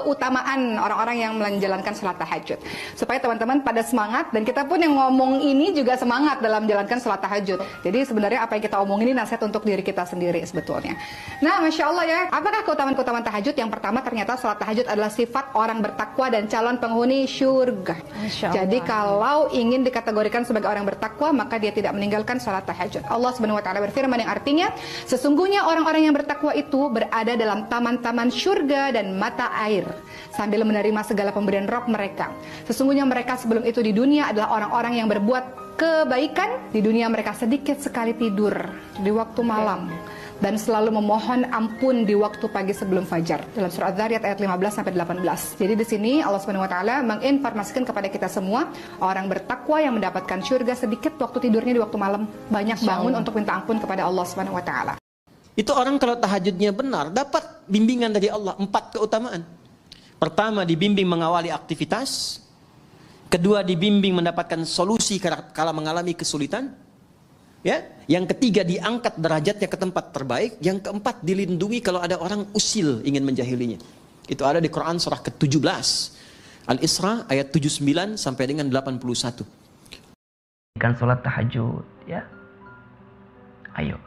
keutamaan orang-orang yang menjalankan salat tahajud. Supaya teman-teman pada semangat, dan kita pun yang ngomong ini juga semangat dalam menjalankan salat tahajud. Jadi sebenarnya apa yang kita omongin ini nasihat untuk diri kita sendiri sebetulnya. Nah, Masya Allah ya, apakah keutamaan-keutamaan tahajud? Yang pertama, ternyata salat tahajud adalah sifat orang bertakwa dan calon penghuni syurga. Jadi kalau ingin dikategorikan sebagai orang bertakwa, maka dia tidak meninggalkan salat tahajud. Allah Subhanahu wa taala berfirman yang artinya, sesungguhnya orang-orang yang bertakwa itu berada dalam taman-taman syurga dan mata air sambil menerima segala pemberian Rabb mereka. Sesungguhnya mereka sebelum itu di dunia adalah orang-orang yang berbuat kebaikan. Di dunia mereka sedikit sekali tidur di waktu malam dan selalu memohon ampun di waktu pagi sebelum fajar. Dalam surah Az-Zariyat ayat 15 sampai 18. Jadi di sini Allah Subhanahu wa taala menginformasikan kepada kita semua, orang bertakwa yang mendapatkan syurga sedikit waktu tidurnya di waktu malam, banyak bangun untuk minta ampun kepada Allah Subhanahu wa taala. Itu orang kalau tahajudnya benar, dapat bimbingan dari Allah, 4 keutamaan. Pertama, dibimbing mengawali aktivitas. Kedua, dibimbing mendapatkan solusi kala mengalami kesulitan. Ya, yang ketiga, diangkat derajatnya ke tempat terbaik. Yang keempat, dilindungi kalau ada orang usil ingin menjahilinya. Itu ada di Quran surah ke-17 Al-Isra ayat 79 sampai dengan 81. Kan salat tahajud, ya. Ayo.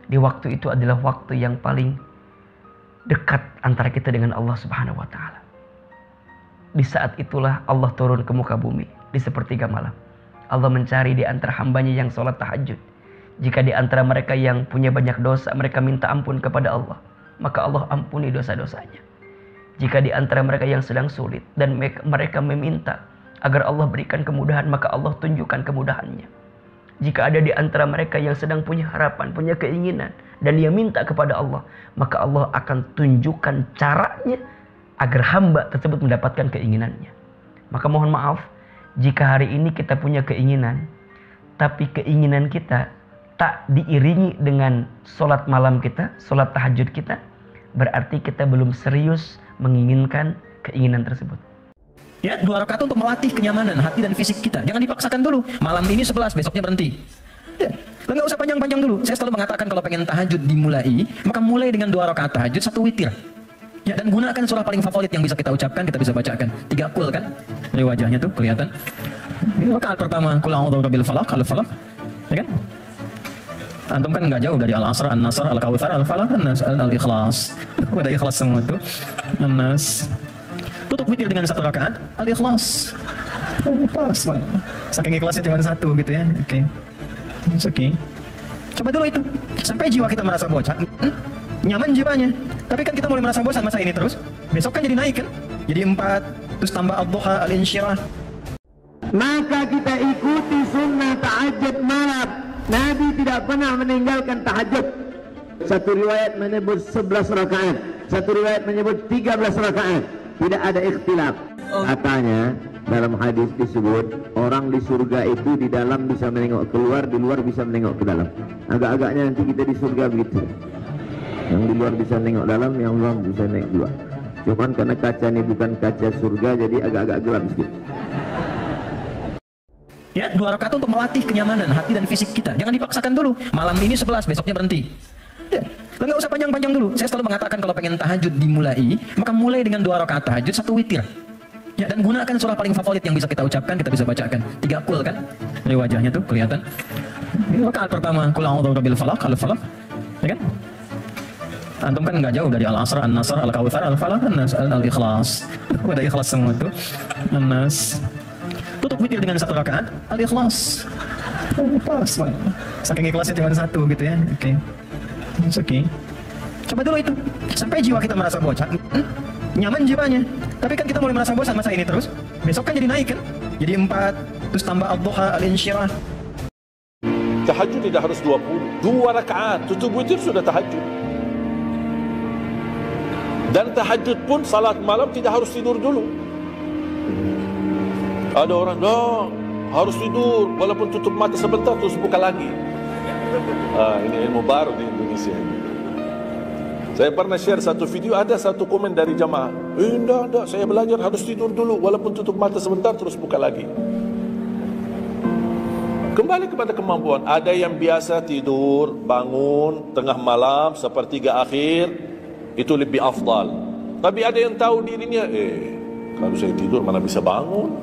Di waktu itu adalah waktu yang paling dekat antara kita dengan Allah Subhanahu wa taala. Di saat itulah Allah turun ke muka bumi di sepertiga malam. Allah mencari di antara hambanya yang sholat tahajud. Jika di antara mereka yang punya banyak dosa, mereka minta ampun kepada Allah, maka Allah ampuni dosa-dosanya. Jika di antara mereka yang sedang sulit dan mereka meminta agar Allah berikan kemudahan, maka Allah tunjukkan kemudahannya. Jika ada di antara mereka yang sedang punya harapan, punya keinginan, dan dia minta kepada Allah, maka Allah akan tunjukkan caranya agar hamba tersebut mendapatkan keinginannya. Maka mohon maaf, jika hari ini kita punya keinginan, tapi keinginan kita tak diiringi dengan sholat malam kita, sholat tahajud kita, berarti kita belum serius menginginkan keinginan tersebut. Ya, 2 rakaat untuk melatih kenyamanan hati dan fisik kita. Jangan dipaksakan dulu. Malam ini 11, besoknya berhenti. Ya, nggak usah panjang-panjang dulu. Saya selalu mengatakan kalau pengen tahajud dimulai, maka mulai dengan 2 rakaat tahajud, 1 witir. Ya, dan gunakan surah paling favorit yang bisa kita ucapkan, kita bisa bacakan. 3 kul kan? Dari wajahnya tuh kelihatan. Rakaat pertama, qul a'udzu birabbil falaq, al-falaq. Ya kan? Antum kan nggak jauh dari Al-Asr, An-Nasr, Al-Kautsar, Al-Falaq, An-Nas, Al-Ikhlas. Udah ikhlas semua tuh. An-Nas. Tutup witir dengan 1 rakaat, Al-Ikhlas. Pas, saking ikhlasnya cuma 1 gitu ya. Oke. Oke. Coba dulu itu. Sampai jiwa kita merasa bosan. Nyaman jiwanya. Tapi kan kita mulai merasa bosan masa ini terus. Besok kan jadi naik kan? Jadi 4, terus tambah Ad-Duha, Al-Insyirah. Maka kita ikuti sunnah tahajud malam. Nabi tidak pernah meninggalkan tahajud. Satu riwayat menyebut 11 rakaat, satu riwayat menyebut 13 rakaat. Tidak ada ikhtilaf. Katanya dalam hadis disebut orang di surga itu di dalam bisa menengok keluar, di luar bisa menengok ke dalam. Agak-agaknya nanti kita di surga begitu. Yang di luar bisa nengok dalam, yang luar bisa nengok luar. Cuman karena kaca ini bukan kaca surga, jadi agak-agak gelap sedikit. Ya, 2 rakaat untuk melatih kenyamanan hati dan fisik kita. Jangan dipaksakan dulu. Malam ini 11, besoknya berhenti. Ya, nggak usah panjang-panjang dulu. Saya selalu mengatakan kalau pengen tahajud dimulai, maka mulai dengan 2 rakaat tahajud, 1 witir. Ya, dan gunakan surah paling favorit yang bisa kita ucapkan, kita bisa bacakan. 3 kul kan? Dari wajahnya tuh kelihatan. Rakaat pertama, qul a'udzu birabbil falaq, al-falaq. Ya kan? Antum kan nggak jauh dari Al-Asr, An-Nasr, Al-Kautsar, Al-Falaq, An-Nas, Al-Ikhlas. Udah ikhlas semua tuh. An-Nas. Tutup witir dengan 1 rakaat, Al-Ikhlas. Pas, saking ikhlasnya cuma 1 gitu ya. Oke. Oke. Coba dulu itu. Sampai jiwa kita merasa bosan. Nyaman jiwanya. Tapi kan kita mulai merasa bosan masa ini terus. Besok kan jadi naik kan? Jadi 4, terus tambah Ad-Duha, Al-Insyirah. Tahajud tidak harus 20. 2 rakaat, tutup witir sudah tahajud. Dan tahajud pun salat malam tidak harus tidur dulu. Ada orang, harus tidur walaupun tutup mata sebentar terus buka lagi. Ini ilmu baru di Indonesia. Saya pernah share satu video, ada satu komen dari jamaah, enggak, saya belajar harus tidur dulu walaupun tutup mata sebentar terus buka lagi. Kembali kepada kemampuan. Ada yang biasa tidur, bangun tengah malam, sepertiga akhir, itu lebih afdal. Tapi ada yang tahu dirinya, kalau saya tidur mana bisa bangun.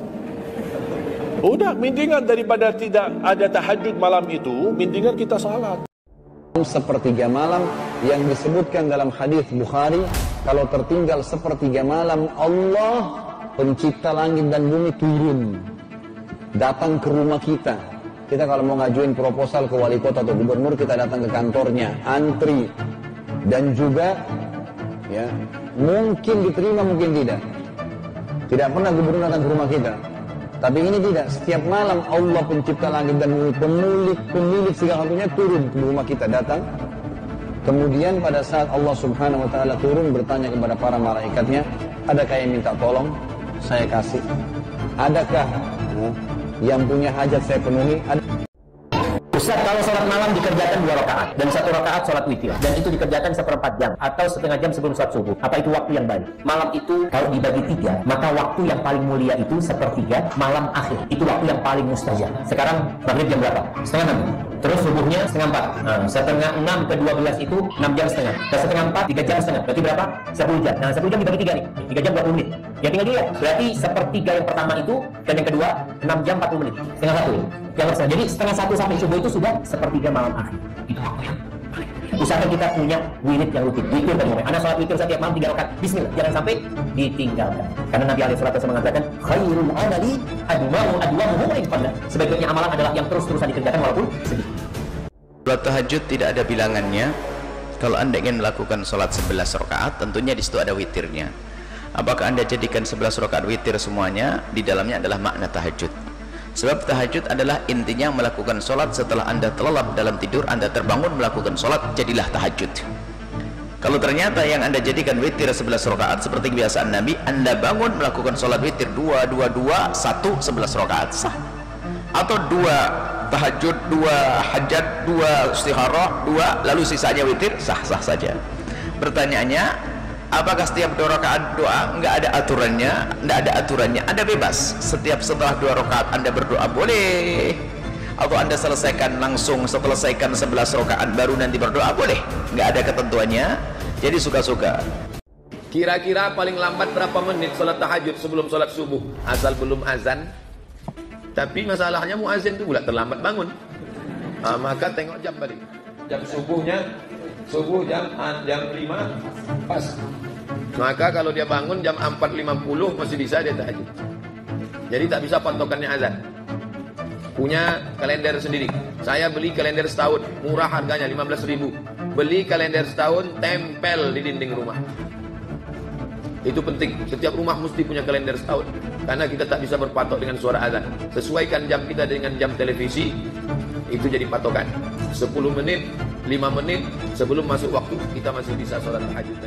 Udah, mendingan daripada tidak ada tahajud malam itu, mendingan kita salat. Sepertiga malam yang disebutkan dalam hadis Bukhari, kalau tertinggal sepertiga malam, Allah pencipta langit dan bumi turun, datang ke rumah kita. Kita kalau mau ngajuin proposal ke wali kota atau gubernur, kita datang ke kantornya, antri, dan juga ya mungkin diterima, mungkin tidak. Tidak pernah gubernur datang ke rumah kita. Tapi ini tidak, setiap malam Allah pencipta langit dan bumi, pemilik segala satunya turun ke rumah kita, datang. Kemudian pada saat Allah subhanahu wa ta'ala turun, bertanya kepada para malaikatnya, adakah yang minta tolong? Saya kasih. Adakah yang punya hajat saya penuhi? Ustaz, kalau sholat malam dikerjakan 2 rakaat dan 1 rakaat sholat witir, dan itu dikerjakan 1/4 jam atau setengah jam sebelum sholat subuh, apa itu waktu yang baik? Malam itu kalau dibagi 3, maka waktu yang paling mulia itu 1/3 malam akhir, itu waktu yang paling mustajab. Sekarang maghrib jam berapa? Setengah 6. Terus subuhnya setengah 4. Setengah 6 ke 12 itu 6 jam setengah. Ke setengah 4 3 jam setengah. Berarti berapa? 10 jam. Nah 10 jam dibagi 3 nih. 3 jam 20 menit. Ya tinggal dilihat. Berarti 1/3 yang pertama itu dan yang kedua 6 jam 40 menit. Setengah 1 ya. Yang pertama. Jadi setengah 1 sampai subuh itu sudah 1/3 malam akhir. Itu waktu yang usahakan kita punya wirid yang rutin. Witir dan mulai. Anak sholat witir setiap malam 3 rakaat. Bismillah. Jangan sampai ditinggalkan. Karena Nabi SAW mengatakan, khairul amali adwamuhu wa in qalla. Sebaik-baiknya amalan adalah yang terus-terusan dikerjakan walaupun sedikit. Sholat tahajud tidak ada bilangannya. Kalau Anda ingin melakukan sholat 11 rakaat, tentunya di situ ada witirnya. Apakah Anda jadikan 11 rakaat witir semuanya? Di dalamnya adalah makna tahajud. Sebab tahajud adalah intinya melakukan sholat setelah Anda terlelap dalam tidur, Anda terbangun melakukan sholat, jadilah tahajud. Kalau ternyata yang Anda jadikan witir 11 rakaat seperti kebiasaan Nabi, Anda bangun melakukan sholat witir 2, 2, 2, 1, 11 rakaat, sah. Atau 2 tahajud, 2 hajat, 2 istikharah, 2 lalu sisanya witir, sah-sah saja. Pertanyaannya, apakah setiap 2 rakaat doa? Enggak ada aturannya, enggak ada aturannya, Anda bebas. Setiap setelah 2 rakaat Anda berdoa boleh, atau Anda selesaikan langsung, selesaikan 11 rakaat baru nanti berdoa boleh, enggak ada ketentuannya, jadi suka-suka. Kira-kira paling lambat berapa menit sholat tahajud sebelum sholat subuh? Asal belum azan. Tapi masalahnya muazin itu pula terlambat bangun. Maka tengok jam tadi. Jam subuhnya, subuh jam 5 pas. Maka kalau dia bangun jam 4.50 masih bisa dia tahajud. Jadi tak bisa patokannya azan. Punya kalender sendiri. Saya beli kalender setahun, murah harganya 15.000. Beli kalender setahun, tempel di dinding rumah. Itu penting, setiap rumah mesti punya kalender setahun. Karena kita tak bisa berpatok dengan suara azan. Sesuaikan jam kita dengan jam televisi, itu jadi patokan. 10 menit, 5 menit sebelum masuk waktu, kita masih bisa sholat tahajud.